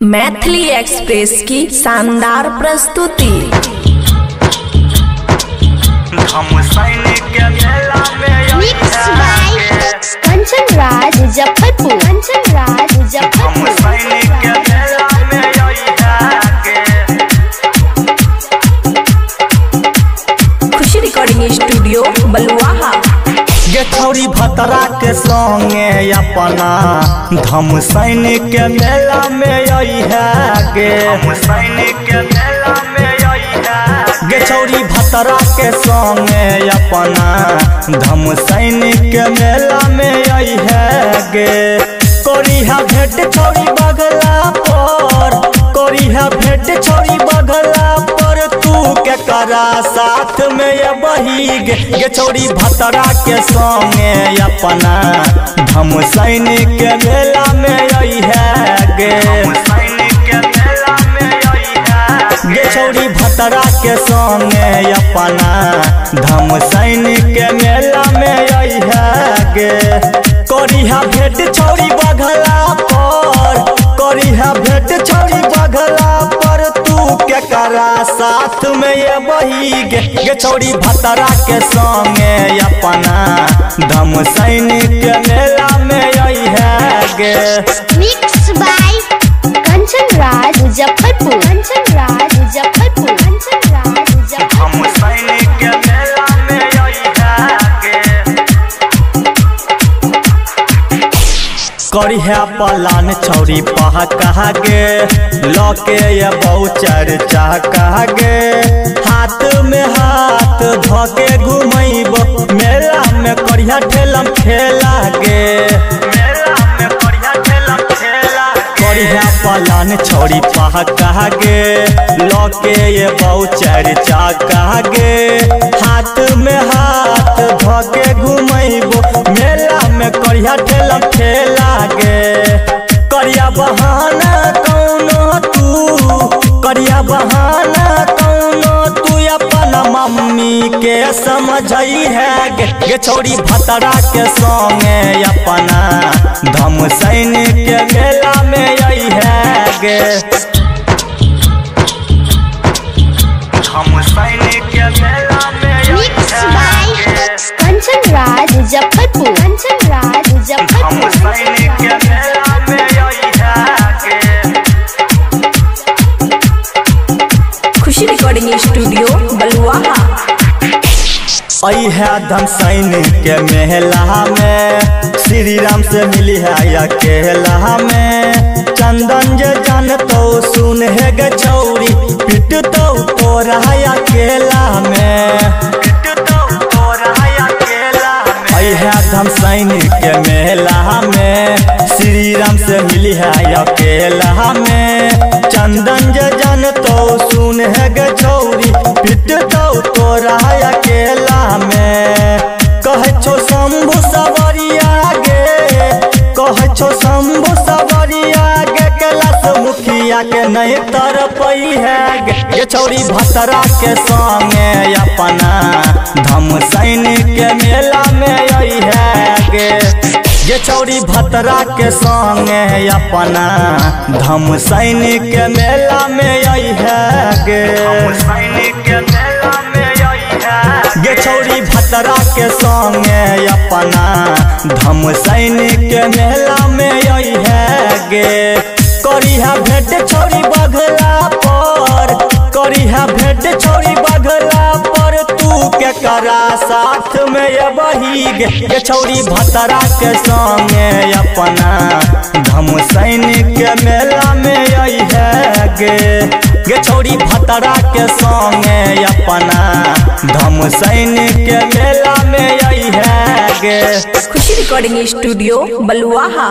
Maithili express की शानदार प्रस्तुति। Mix by Kanchan Raj Muzaffarpur. Khushi recording studio Baluaha. गे छौरी भतरा के संगे अपना धम सैनिक के मेला में आई है गे छौरी भतरा के संगे अपना धम सैनिक के मेला में आई है गे। कोरिहा भेंट छौरी बगला पर, कोरिहा भेंट छौरी बगला पर, तू के करा साथ में ये बही गे छौरी भतरा के संगे अपना धम सैनिक के मेला में आई है गे छौरी भतरा के संगे अपना धम सैनिक के मेला में आई है गे। कोरिहा भेंट छौरी बगला पर, कोरिहा भेंट छौरी बगला पर, तू के करा साथ में ये बही गे छौरी भतरा के संगे अपना धम सैनिक के मेला में आई है गे। Mix by Kanchan Raj Muzaffarpur. धम सैनिक के मेला में आई है गे। करिहा पलान छौरी पहा कहा गे, लौके ये बहुचर चाह कहा गे। हाथ में हाथ धोके घुमैब मेला में करिहा ठेलम ठेला गे। करिहा पलान छौरी पहा कहा गे, लौके ये बहुचर चाह कहा गे। हाथ में हाथ धोके घुमैब मेला में करिहा ठेलम ठेला गे। करिया बहाना कौनो तू, करिया बहाना कौनो तू अपना मम्मी के समझई है गे छौरी भतरा के संगे अपना धम सैनिक के मेला में आई है गे। धम सैनिक के मेला में आई है गे। कंचन राज मुजफ्फरपुर। धम सैनिक के मेला में आई है गे। खुशी रिकॉर्डिंग स्टूडियो बलुआहा। आई है धम सैनिक के मेला में, श्री राम से मिली है अकेला में। चंदन जे जान तो सुन है गे छौरी, पिट तो तोरा अकेला में। आई है धम सैनिक के मेला में, श्री राम से मिली है अकेला में। चंदन जे जान तो सुन है गे छौरी, पिट तो तोरा अकेला में। कहे छो शंभु सवरिया गे, कहे छो शंभु सवरिया गे, कैलाश मुखिया के नहीं तरपई है गे छौरी भतरा के संगे अपना धम सैनिक के मेला में आई है गे छौरी भतरा के संगे अपना धम सैनिक के मेला में आई है गे छौरी भतरा के संगे अपना धम सैनिक के मेला में आई है गे। करिहा भेंट छौरी बगला पर, करिहा भेंट छौरी बगला पर, तू के करा साथ में ये बही गे छौरी भतरा के संगे अपना धम सैनिक के मेला में आई है गे छौरी भतरा के संगे अपना धम सैनिक के मेला में आई है गे। खुशी रिकॉर्डिंग स्टूडियो बलुआहा।